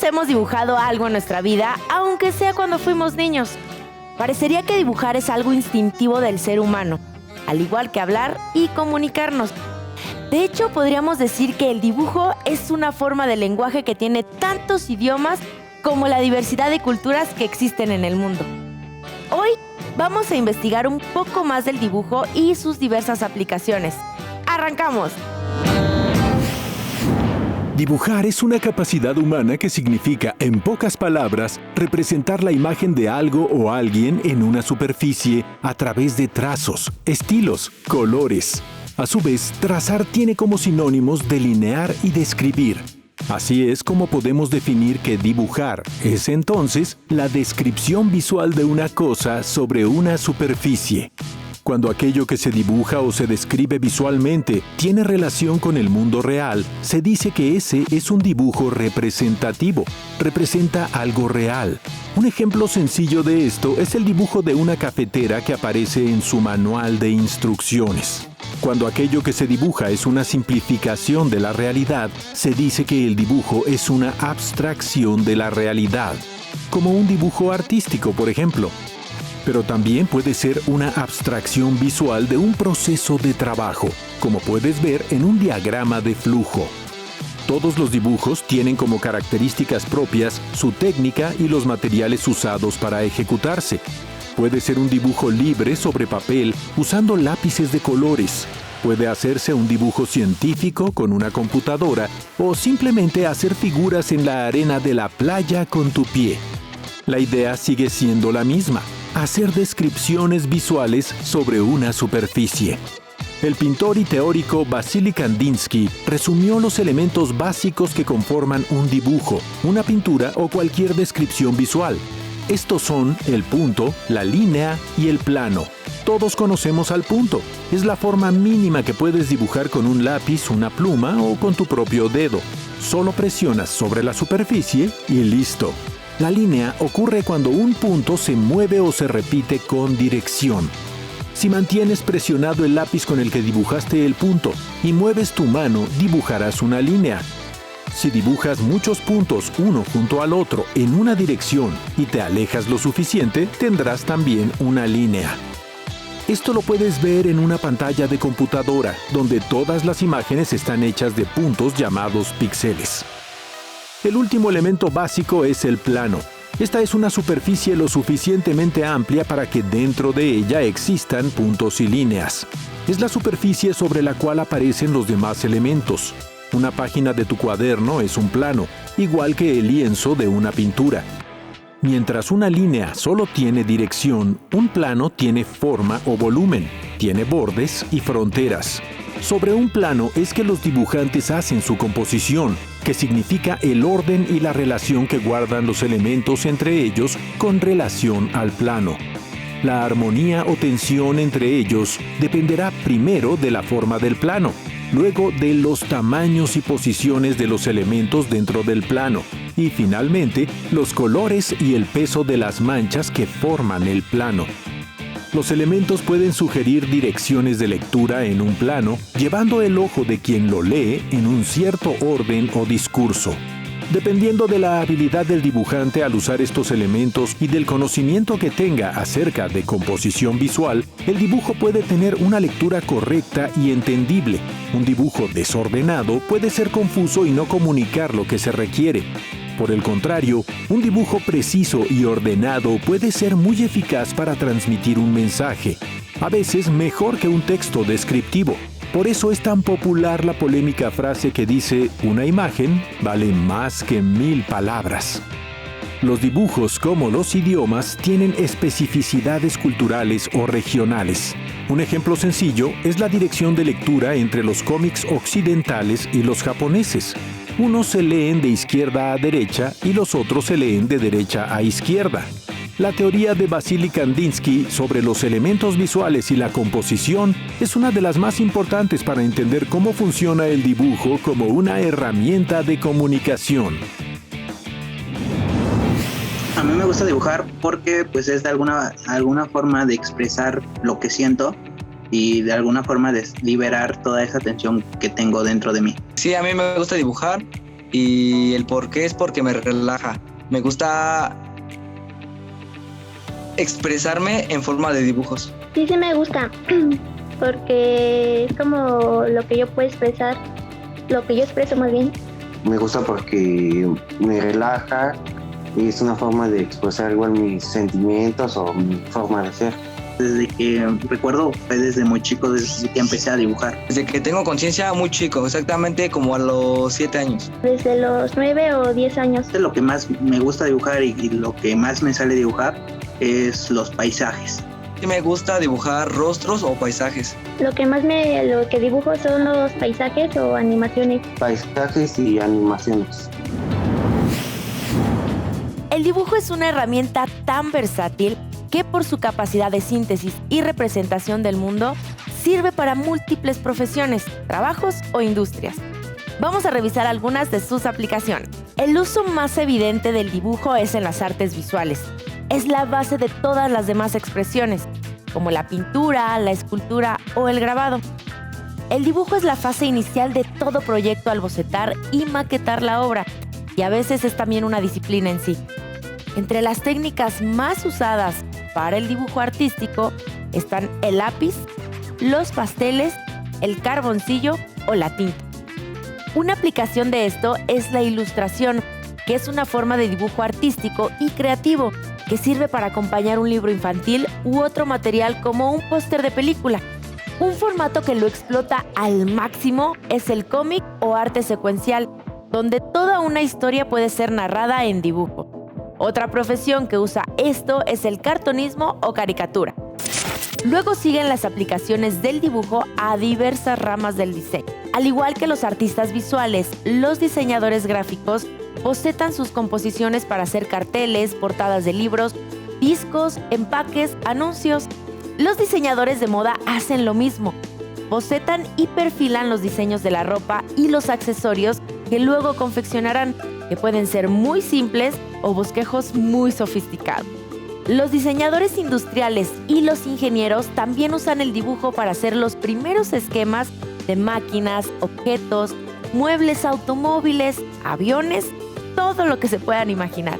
Hemos dibujado algo en nuestra vida, aunque sea cuando fuimos niños. Parecería que dibujar es algo instintivo del ser humano, al igual que hablar y comunicarnos. De hecho, podríamos decir que el dibujo es una forma de lenguaje que tiene tantos idiomas como la diversidad de culturas que existen en el mundo. Hoy vamos a investigar un poco más del dibujo y sus diversas aplicaciones. ¡Arrancamos! Dibujar es una capacidad humana que significa, en pocas palabras, representar la imagen de algo o alguien en una superficie a través de trazos, estilos, colores. A su vez, trazar tiene como sinónimos delinear y describir. Así es como podemos definir que dibujar es entonces la descripción visual de una cosa sobre una superficie. Cuando aquello que se dibuja o se describe visualmente tiene relación con el mundo real, se dice que ese es un dibujo representativo, representa algo real. Un ejemplo sencillo de esto es el dibujo de una cafetera que aparece en su manual de instrucciones. Cuando aquello que se dibuja es una simplificación de la realidad, se dice que el dibujo es una abstracción de la realidad, como un dibujo artístico, por ejemplo. Pero también puede ser una abstracción visual de un proceso de trabajo, como puedes ver en un diagrama de flujo. Todos los dibujos tienen como características propias su técnica y los materiales usados para ejecutarse. Puede ser un dibujo libre sobre papel usando lápices de colores. Puede hacerse un dibujo científico con una computadora o simplemente hacer figuras en la arena de la playa con tu pie. La idea sigue siendo la misma: hacer descripciones visuales sobre una superficie. El pintor y teórico Vasily Kandinsky resumió los elementos básicos que conforman un dibujo, una pintura o cualquier descripción visual. Estos son el punto, la línea y el plano. Todos conocemos al punto. Es la forma mínima que puedes dibujar con un lápiz, una pluma o con tu propio dedo. Solo presionas sobre la superficie y listo. La línea ocurre cuando un punto se mueve o se repite con dirección. Si mantienes presionado el lápiz con el que dibujaste el punto y mueves tu mano, dibujarás una línea. Si dibujas muchos puntos uno junto al otro en una dirección y te alejas lo suficiente, tendrás también una línea. Esto lo puedes ver en una pantalla de computadora, donde todas las imágenes están hechas de puntos llamados píxeles. El último elemento básico es el plano. Esta es una superficie lo suficientemente amplia para que dentro de ella existan puntos y líneas. Es la superficie sobre la cual aparecen los demás elementos. Una página de tu cuaderno es un plano, igual que el lienzo de una pintura. Mientras una línea solo tiene dirección, un plano tiene forma o volumen, tiene bordes y fronteras. Sobre un plano es que los dibujantes hacen su composición, que significa el orden y la relación que guardan los elementos entre ellos con relación al plano. La armonía o tensión entre ellos dependerá primero de la forma del plano, luego de los tamaños y posiciones de los elementos dentro del plano, y finalmente los colores y el peso de las manchas que forman el plano. Los elementos pueden sugerir direcciones de lectura en un plano, llevando el ojo de quien lo lee en un cierto orden o discurso. Dependiendo de la habilidad del dibujante al usar estos elementos y del conocimiento que tenga acerca de composición visual, el dibujo puede tener una lectura correcta y entendible. Un dibujo desordenado puede ser confuso y no comunicar lo que se requiere. Por el contrario, un dibujo preciso y ordenado puede ser muy eficaz para transmitir un mensaje, a veces mejor que un texto descriptivo. Por eso es tan popular la polémica frase que dice: una imagen vale más que 1000 palabras. Los dibujos, como los idiomas, tienen especificidades culturales o regionales. Un ejemplo sencillo es la dirección de lectura entre los cómics occidentales y los japoneses. Unos se leen de izquierda a derecha y los otros se leen de derecha a izquierda. La teoría de Vasily Kandinsky sobre los elementos visuales y la composición es una de las más importantes para entender cómo funciona el dibujo como una herramienta de comunicación. A mí me gusta dibujar porque pues es de alguna forma de expresar lo que siento y de alguna forma de liberar toda esa tensión que tengo dentro de mí. Sí, a mí me gusta dibujar y el por qué es porque me relaja. Me gusta expresarme en forma de dibujos. Sí me gusta, porque es como lo que yo puedo expresar, lo que yo expreso más bien. Me gusta porque me relaja y es una forma de expresar igual mis sentimientos o mi forma de ser. Desde que recuerdo, fue desde muy chico, desde que empecé a dibujar. Desde que tengo conciencia, muy chico, exactamente como a los 7 años. Desde los 9 o 10 años. Lo que más me gusta dibujar y lo que más me sale dibujar es los paisajes. Sí, me gusta dibujar rostros o paisajes. Lo que dibujo son los paisajes o animaciones. Paisajes y animaciones. El dibujo es una herramienta tan versátil que por su capacidad de síntesis y representación del mundo sirve para múltiples profesiones, trabajos o industrias. Vamos a revisar algunas de sus aplicaciones. El uso más evidente del dibujo es en las artes visuales. Es la base de todas las demás expresiones, como la pintura, la escultura o el grabado. El dibujo es la fase inicial de todo proyecto al bocetar y maquetar la obra, y a veces es también una disciplina en sí. Entre las técnicas más usadas para el dibujo artístico están el lápiz, los pasteles, el carboncillo o la tinta. Una aplicación de esto es la ilustración, que es una forma de dibujo artístico y creativo que sirve para acompañar un libro infantil u otro material como un póster de película. Un formato que lo explota al máximo es el cómic o arte secuencial, donde toda una historia puede ser narrada en dibujo. Otra profesión que usa esto es el cartonismo o caricatura. Luego siguen las aplicaciones del dibujo a diversas ramas del diseño. Al igual que los artistas visuales, los diseñadores gráficos bocetan sus composiciones para hacer carteles, portadas de libros, discos, empaques, anuncios. Los diseñadores de moda hacen lo mismo. Bocetan y perfilan los diseños de la ropa y los accesorios que luego confeccionarán, que pueden ser muy simples o bosquejos muy sofisticados. Los diseñadores industriales y los ingenieros también usan el dibujo para hacer los primeros esquemas de máquinas, objetos, muebles, automóviles, aviones, todo lo que se puedan imaginar.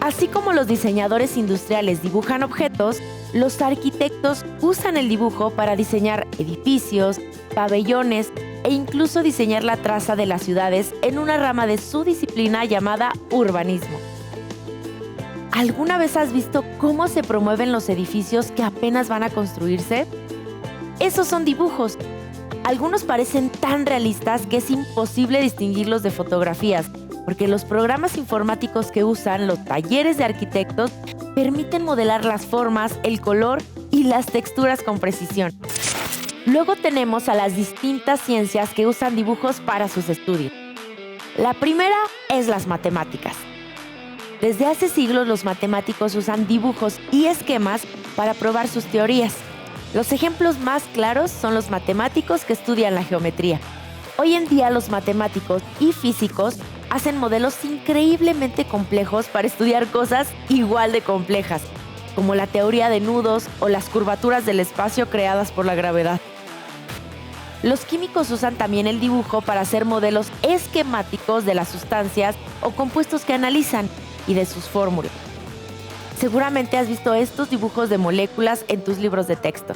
Así como los diseñadores industriales dibujan objetos, los arquitectos usan el dibujo para diseñar edificios, pabellones e incluso diseñar la traza de las ciudades en una rama de su disciplina llamada urbanismo. ¿Alguna vez has visto cómo se promueven los edificios que apenas van a construirse? Esos son dibujos. Algunos parecen tan realistas que es imposible distinguirlos de fotografías, porque los programas informáticos que usan los talleres de arquitectos permiten modelar las formas, el color y las texturas con precisión. Luego tenemos a las distintas ciencias que usan dibujos para sus estudios. La primera es las matemáticas. Desde hace siglos los matemáticos usan dibujos y esquemas para probar sus teorías. Los ejemplos más claros son los matemáticos que estudian la geometría. Hoy en día los matemáticos y físicos hacen modelos increíblemente complejos para estudiar cosas igual de complejas, como la teoría de nudos o las curvaturas del espacio creadas por la gravedad. Los químicos usan también el dibujo para hacer modelos esquemáticos de las sustancias o compuestos que analizan y de sus fórmulas. Seguramente has visto estos dibujos de moléculas en tus libros de texto.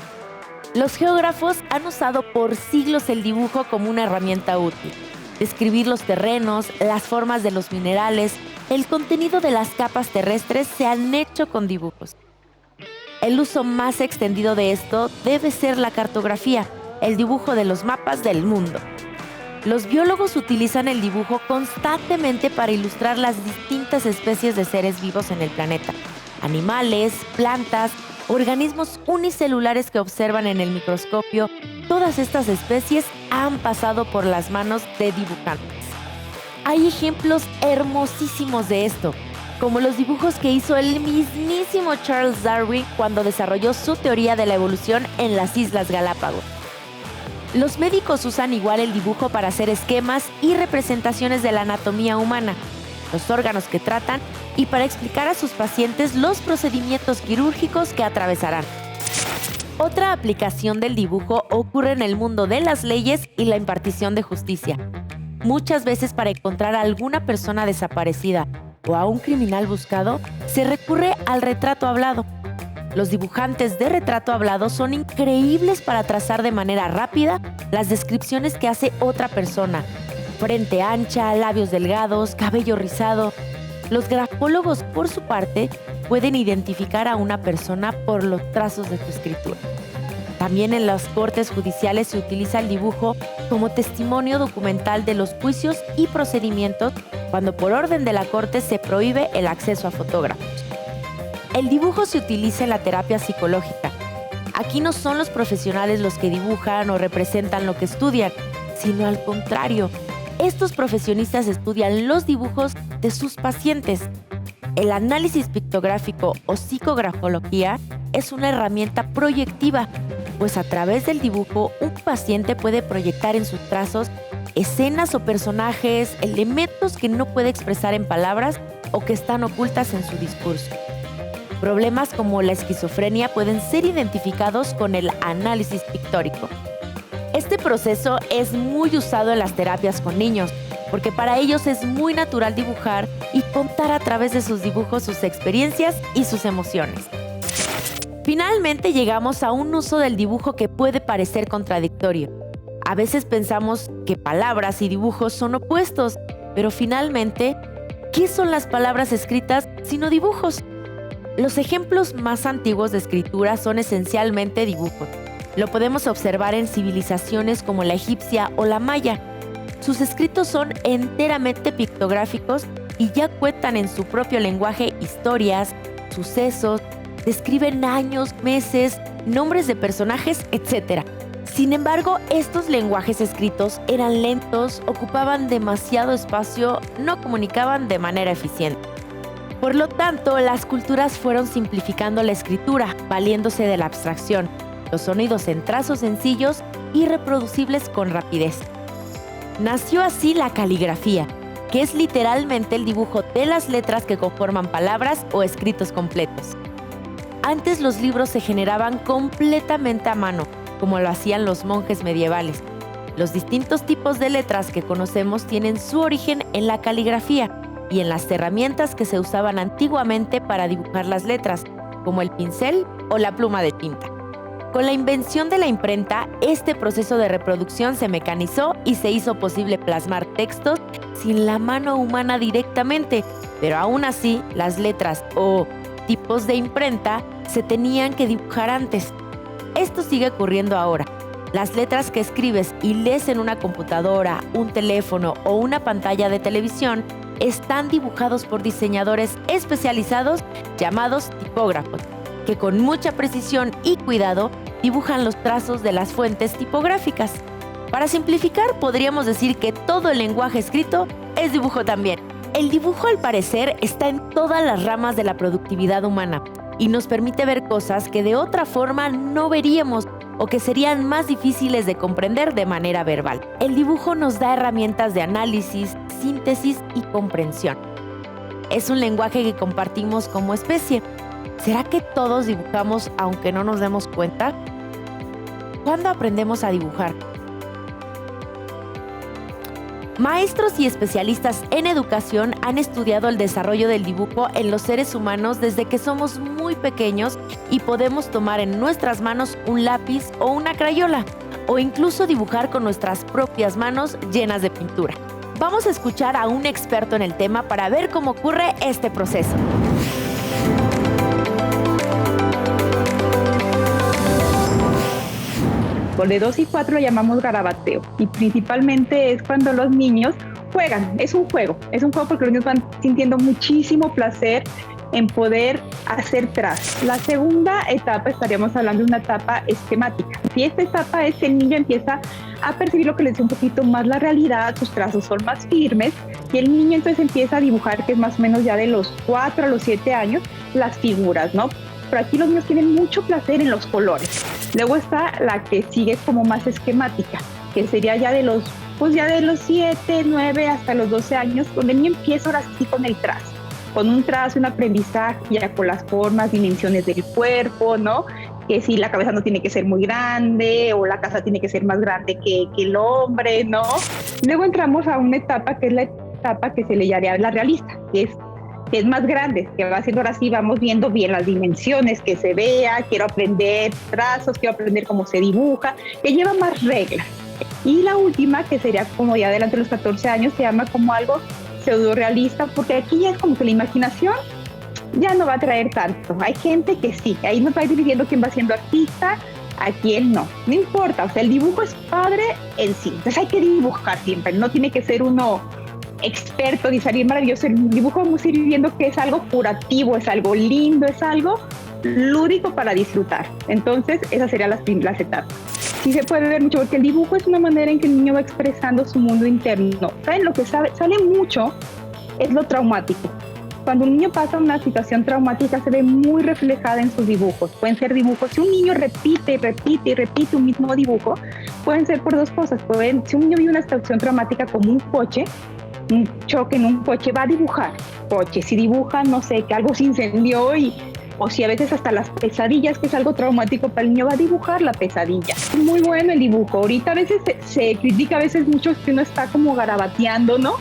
Los geógrafos han usado por siglos el dibujo como una herramienta útil. Describir los terrenos, las formas de los minerales, el contenido de las capas terrestres se han hecho con dibujos. El uso más extendido de esto debe ser la cartografía, el dibujo de los mapas del mundo. Los biólogos utilizan el dibujo constantemente para ilustrar las distintas especies de seres vivos en el planeta. Animales, plantas organismos unicelulares que observan en el microscopio, todas estas especies han pasado por las manos de dibujantes. Hay ejemplos hermosísimos de esto, como los dibujos que hizo el mismísimo Charles Darwin cuando desarrolló su teoría de la evolución en las Islas Galápagos. Los médicos usan igual el dibujo para hacer esquemas y representaciones de la anatomía humana, los órganos que tratan y para explicar a sus pacientes los procedimientos quirúrgicos que atravesarán. Otra aplicación del dibujo ocurre en el mundo de las leyes y la impartición de justicia. Muchas veces para encontrar a alguna persona desaparecida o a un criminal buscado, se recurre al retrato hablado. Los dibujantes de retrato hablado son increíbles para trazar de manera rápida las descripciones que hace otra persona. Frente ancha, labios delgados, cabello rizado. Los grafólogos, por su parte, pueden identificar a una persona por los trazos de su escritura. También en las cortes judiciales se utiliza el dibujo como testimonio documental de los juicios y procedimientos cuando por orden de la corte se prohíbe el acceso a fotógrafos. El dibujo se utiliza en la terapia psicológica. Aquí no son los profesionales los que dibujan o representan lo que estudian, sino al contrario. Estos profesionistas estudian los dibujos de sus pacientes. El análisis pictográfico o psicografología es una herramienta proyectiva, pues a través del dibujo un paciente puede proyectar en sus trazos escenas o personajes, elementos que no puede expresar en palabras o que están ocultas en su discurso. Problemas como la esquizofrenia pueden ser identificados con el análisis pictórico. Este proceso es muy usado en las terapias con niños, porque para ellos es muy natural dibujar y contar a través de sus dibujos sus experiencias y sus emociones. Finalmente llegamos a un uso del dibujo que puede parecer contradictorio. A veces pensamos que palabras y dibujos son opuestos, pero finalmente, ¿qué son las palabras escritas sino dibujos? Los ejemplos más antiguos de escritura son esencialmente dibujos. Lo podemos observar en civilizaciones como la egipcia o la maya. Sus escritos son enteramente pictográficos y ya cuentan en su propio lenguaje historias, sucesos, describen años, meses, nombres de personajes, etc. Sin embargo, estos lenguajes escritos eran lentos, ocupaban demasiado espacio, no comunicaban de manera eficiente. Por lo tanto, las culturas fueron simplificando la escritura, valiéndose de la abstracción, los sonidos en trazos sencillos y reproducibles con rapidez. Nació así la caligrafía, que es literalmente el dibujo de las letras que conforman palabras o escritos completos. Antes los libros se generaban completamente a mano, como lo hacían los monjes medievales. Los distintos tipos de letras que conocemos tienen su origen en la caligrafía y en las herramientas que se usaban antiguamente para dibujar las letras, como el pincel o la pluma de tinta. Con la invención de la imprenta, este proceso de reproducción se mecanizó y se hizo posible plasmar textos sin la mano humana directamente, pero aún así, las letras o tipos de imprenta se tenían que dibujar antes. Esto sigue ocurriendo ahora. Las letras que escribes y lees en una computadora, un teléfono o una pantalla de televisión están dibujados por diseñadores especializados llamados tipógrafos, que con mucha precisión y cuidado dibujan los trazos de las fuentes tipográficas. Para simplificar, podríamos decir que todo el lenguaje escrito es dibujo también. El dibujo, al parecer, está en todas las ramas de la productividad humana y nos permite ver cosas que de otra forma no veríamos o que serían más difíciles de comprender de manera verbal. El dibujo nos da herramientas de análisis, síntesis y comprensión. Es un lenguaje que compartimos como especie. ¿Será que todos dibujamos aunque no nos demos cuenta? ¿Cuándo aprendemos a dibujar? Maestros y especialistas en educación han estudiado el desarrollo del dibujo en los seres humanos desde que somos muy pequeños y podemos tomar en nuestras manos un lápiz o una crayola, o incluso dibujar con nuestras propias manos llenas de pintura. Vamos a escuchar a un experto en el tema para ver cómo ocurre este proceso. De 2 y 4 lo llamamos garabateo y principalmente es cuando los niños juegan, es un juego porque los niños van sintiendo muchísimo placer en poder hacer trazos. La segunda etapa estaríamos hablando de una etapa esquemática. Si esta etapa es el niño empieza a percibir lo que le dice un poquito más la realidad, sus trazos son más firmes y el niño entonces empieza a dibujar, que es más o menos ya de los 4 a los 7 años, las figuras, ¿no? Pero aquí los niños tienen mucho placer en los colores. Luego está la que sigue como más esquemática, que sería ya de los 7, 9 hasta los 12 años, donde el niño empieza ahora sí con el trazo. Con un trazo, un aprendizaje ya con las formas, dimensiones del cuerpo, ¿no? Que si la cabeza no tiene que ser muy grande o la casa tiene que ser más grande que el hombre, ¿no? Luego entramos a una etapa que es la etapa que se le llamaría la realista, que es más grande, que va haciendo ahora sí, vamos viendo bien las dimensiones, que se vea, quiero aprender trazos, quiero aprender cómo se dibuja, que lleva más reglas. Y la última, que sería como ya adelante de los 14 años, se llama como algo pseudo-realista, porque aquí ya es como que la imaginación ya no va a traer tanto. Hay gente que sí, ahí nos va a ir dividiendo quién va siendo artista, a quién no. No importa, o sea, el dibujo es padre en sí. Entonces hay que dibujar siempre, no tiene que ser uno experto ni salir maravilloso. El dibujo vamos a ir viendo que es algo curativo, es algo lindo, es algo lúdico para disfrutar. Entonces, esas serían las etapas. Sí se puede ver mucho, porque el dibujo es una manera en que el niño va expresando su mundo interno. ¿Saben? Lo que sale mucho es lo traumático. Cuando un niño pasa una situación traumática, se ve muy reflejada en sus dibujos. Pueden ser dibujos, si un niño repite un mismo dibujo, pueden ser por dos cosas. Si un niño vive una situación traumática como un coche, un choque en un coche, va a dibujar coche. Si dibuja, no sé, que algo se incendió o si a veces hasta las pesadillas, que es algo traumático para el niño, va a dibujar la pesadilla. Es muy bueno el dibujo. Ahorita a veces se critica a veces mucho que uno está como garabateando, ¿no?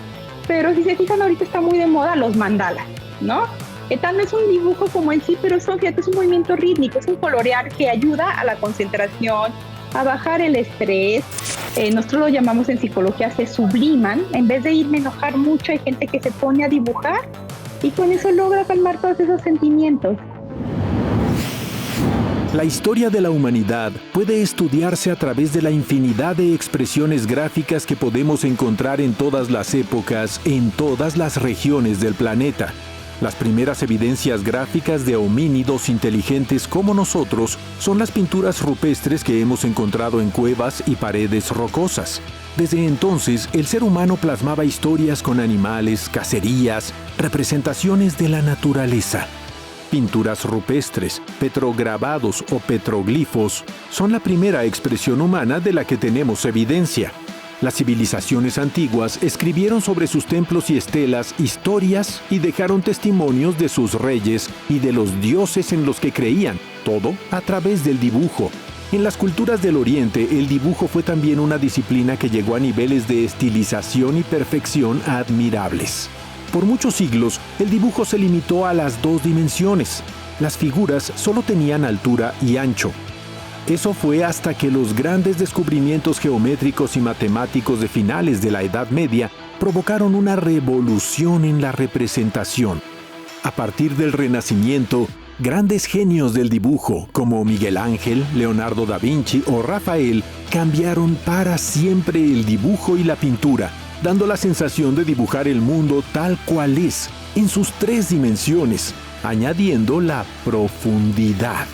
Pero si se fijan, ahorita está muy de moda los mandalas, ¿no? Que tal no es un dibujo como en sí, pero fíjate, es un movimiento rítmico, es un colorear que ayuda a la concentración, a bajar el estrés. Nosotros lo llamamos en psicología, se subliman. En vez de irme a enojar mucho, hay gente que se pone a dibujar y con eso logra calmar todos esos sentimientos. La historia de la humanidad puede estudiarse a través de la infinidad de expresiones gráficas que podemos encontrar en todas las épocas, en todas las regiones del planeta. Las primeras evidencias gráficas de homínidos inteligentes como nosotros son las pinturas rupestres que hemos encontrado en cuevas y paredes rocosas. Desde entonces, el ser humano plasmaba historias con animales, cacerías, representaciones de la naturaleza. Pinturas rupestres, petrograbados o petroglifos son la primera expresión humana de la que tenemos evidencia. Las civilizaciones antiguas escribieron sobre sus templos y estelas historias y dejaron testimonios de sus reyes y de los dioses en los que creían, todo a través del dibujo. En las culturas del Oriente, el dibujo fue también una disciplina que llegó a niveles de estilización y perfección admirables. Por muchos siglos, el dibujo se limitó a las 2 dimensiones. Las figuras solo tenían altura y ancho. Eso fue hasta que los grandes descubrimientos geométricos y matemáticos de finales de la Edad Media provocaron una revolución en la representación. A partir del Renacimiento, grandes genios del dibujo, como Miguel Ángel, Leonardo da Vinci o Rafael, cambiaron para siempre el dibujo y la pintura, dando la sensación de dibujar el mundo tal cual es, en sus 3 dimensiones, añadiendo la profundidad.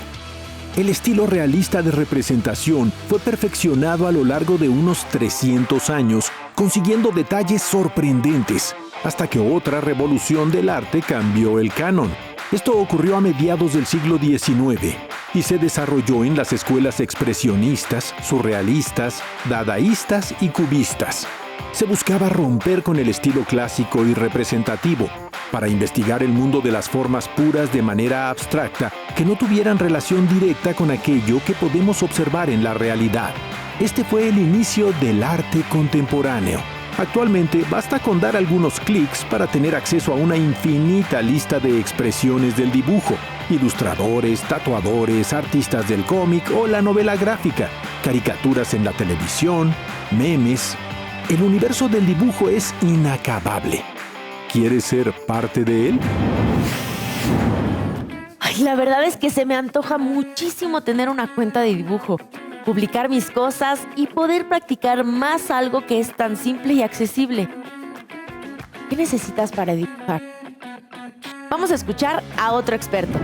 El estilo realista de representación fue perfeccionado a lo largo de unos 300 años, consiguiendo detalles sorprendentes, hasta que otra revolución del arte cambió el canon. Esto ocurrió a mediados del siglo XIX y se desarrolló en las escuelas expresionistas, surrealistas, dadaístas y cubistas. Se buscaba romper con el estilo clásico y representativo para investigar el mundo de las formas puras de manera abstracta que no tuvieran relación directa con aquello que podemos observar en la realidad. Este fue el inicio del arte contemporáneo. Actualmente basta con dar algunos clics para tener acceso a una infinita lista de expresiones del dibujo: ilustradores, tatuadores, artistas del cómic o la novela gráfica, caricaturas en la televisión, memes. El universo del dibujo es inacabable. ¿Quieres ser parte de él? Ay, la verdad es que se me antoja muchísimo tener una cuenta de dibujo, publicar mis cosas y poder practicar más algo que es tan simple y accesible. ¿Qué necesitas para dibujar? Vamos a escuchar a otro experto.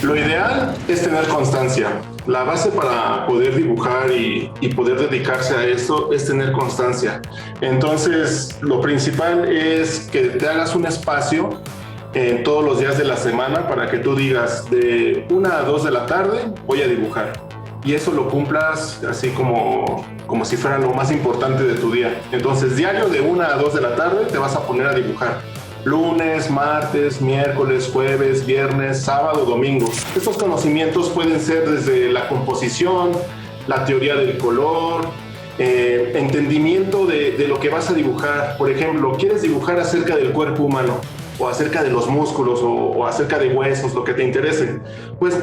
Lo ideal es tener constancia. La base para poder dibujar y poder dedicarse a esto es tener constancia. Entonces, lo principal es que te hagas un espacio en todos los días de la semana para que tú digas de 1 a 2 de la tarde voy a dibujar. Y eso lo cumplas así como si fuera lo más importante de tu día. Entonces, diario de 1 a 2 de la tarde te vas a poner a dibujar. Lunes, martes, miércoles, jueves, viernes, sábado, domingo. Estos conocimientos pueden ser desde la composición, la teoría del color, entendimiento de lo que vas a dibujar. Por ejemplo, ¿quieres dibujar acerca del cuerpo humano? O acerca de los músculos o acerca de huesos, lo que te interese. Pues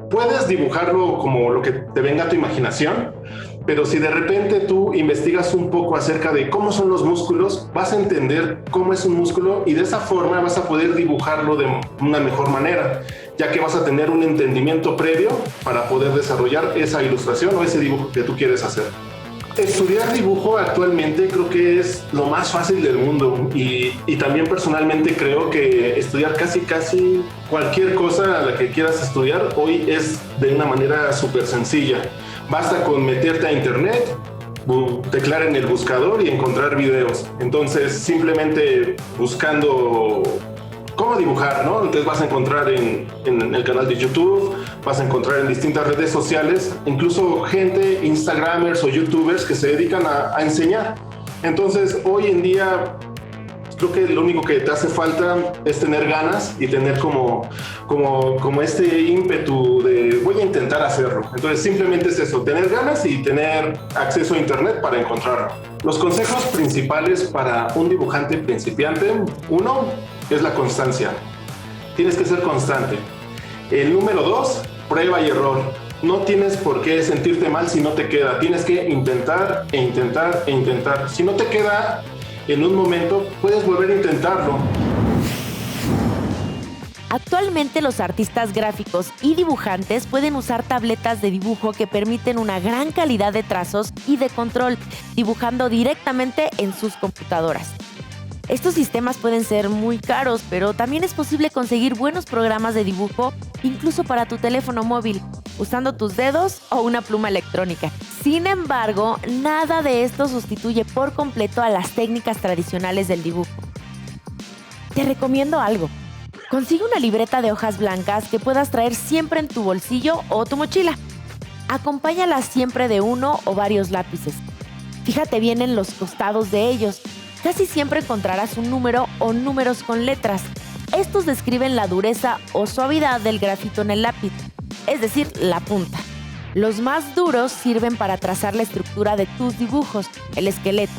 puedes dibujarlo como lo que te venga a tu imaginación, pero si de repente tú investigas un poco acerca de cómo son los músculos, vas a entender cómo es un músculo y de esa forma vas a poder dibujarlo de una mejor manera, ya que vas a tener un entendimiento previo para poder desarrollar esa ilustración o ese dibujo que tú quieres hacer. Estudiar dibujo actualmente creo que es lo más fácil del mundo y también personalmente creo que estudiar casi cualquier cosa a la que quieras estudiar hoy es de una manera súper sencilla. Basta con meterte a internet, teclear en el buscador y encontrar videos. Entonces simplemente buscando cómo dibujar, ¿no? Entonces vas a encontrar en el canal de YouTube, vas a encontrar en distintas redes sociales, incluso gente, instagramers o youtubers que se dedican a enseñar. Entonces hoy en día creo que lo único que te hace falta es tener ganas y tener como este ímpetu de voy a intentar hacerlo. Entonces simplemente es eso, tener ganas y tener acceso a internet para encontrarlo. Los consejos principales para un dibujante principiante, 1 es la constancia. Tienes que ser constante. El número 2, prueba y error. No tienes por qué sentirte mal si no te queda. Tienes que intentar e intentar e intentar. Si no te queda en un momento, puedes volver a intentarlo. Actualmente los artistas gráficos y dibujantes pueden usar tabletas de dibujo que permiten una gran calidad de trazos y de control, dibujando directamente en sus computadoras. Estos sistemas pueden ser muy caros, pero también es posible conseguir buenos programas de dibujo incluso para tu teléfono móvil, usando tus dedos o una pluma electrónica. Sin embargo, nada de esto sustituye por completo a las técnicas tradicionales del dibujo. Te recomiendo algo. Consigue una libreta de hojas blancas que puedas traer siempre en tu bolsillo o tu mochila. Acompáñala siempre de 1 o varios lápices. Fíjate bien en los costados de ellos. Casi siempre encontrarás un número o números con letras. Estos describen la dureza o suavidad del grafito en el lápiz, es decir, la punta. Los más duros sirven para trazar la estructura de tus dibujos, el esqueleto.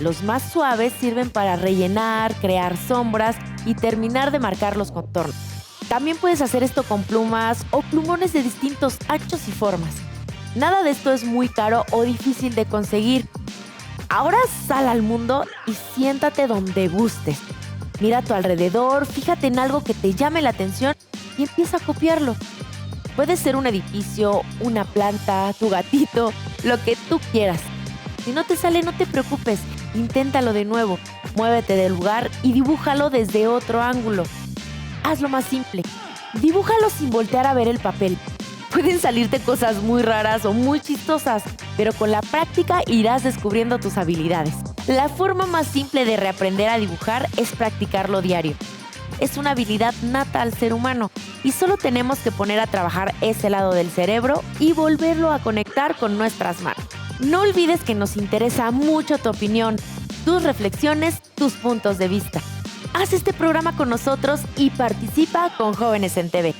Los más suaves sirven para rellenar, crear sombras y terminar de marcar los contornos. También puedes hacer esto con plumas o plumones de distintos anchos y formas. Nada de esto es muy caro o difícil de conseguir. Ahora sal al mundo y siéntate donde gustes. Mira a tu alrededor, fíjate en algo que te llame la atención y empieza a copiarlo. Puede ser un edificio, una planta, tu gatito, lo que tú quieras. Si no te sale, no te preocupes, inténtalo de nuevo. Muévete del lugar y dibújalo desde otro ángulo. Hazlo más simple. Dibújalo sin voltear a ver el papel. Pueden salirte cosas muy raras o muy chistosas, pero con la práctica irás descubriendo tus habilidades. La forma más simple de reaprender a dibujar es practicarlo diario. Es una habilidad nata al ser humano y solo tenemos que poner a trabajar ese lado del cerebro y volverlo a conectar con nuestras manos. No olvides que nos interesa mucho tu opinión, tus reflexiones, tus puntos de vista. Haz este programa con nosotros y participa con Jóvenes en TV.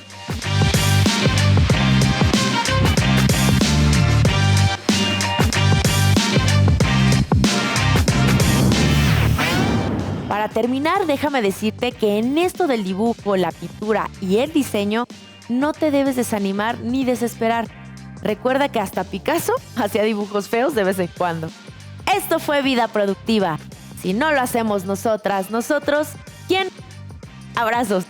Para terminar, déjame decirte que en esto del dibujo, la pintura y el diseño, no te debes desanimar ni desesperar. Recuerda que hasta Picasso hacía dibujos feos de vez en cuando. Esto fue Vida Productiva. Si no lo hacemos nosotros, ¿quién? Abrazos.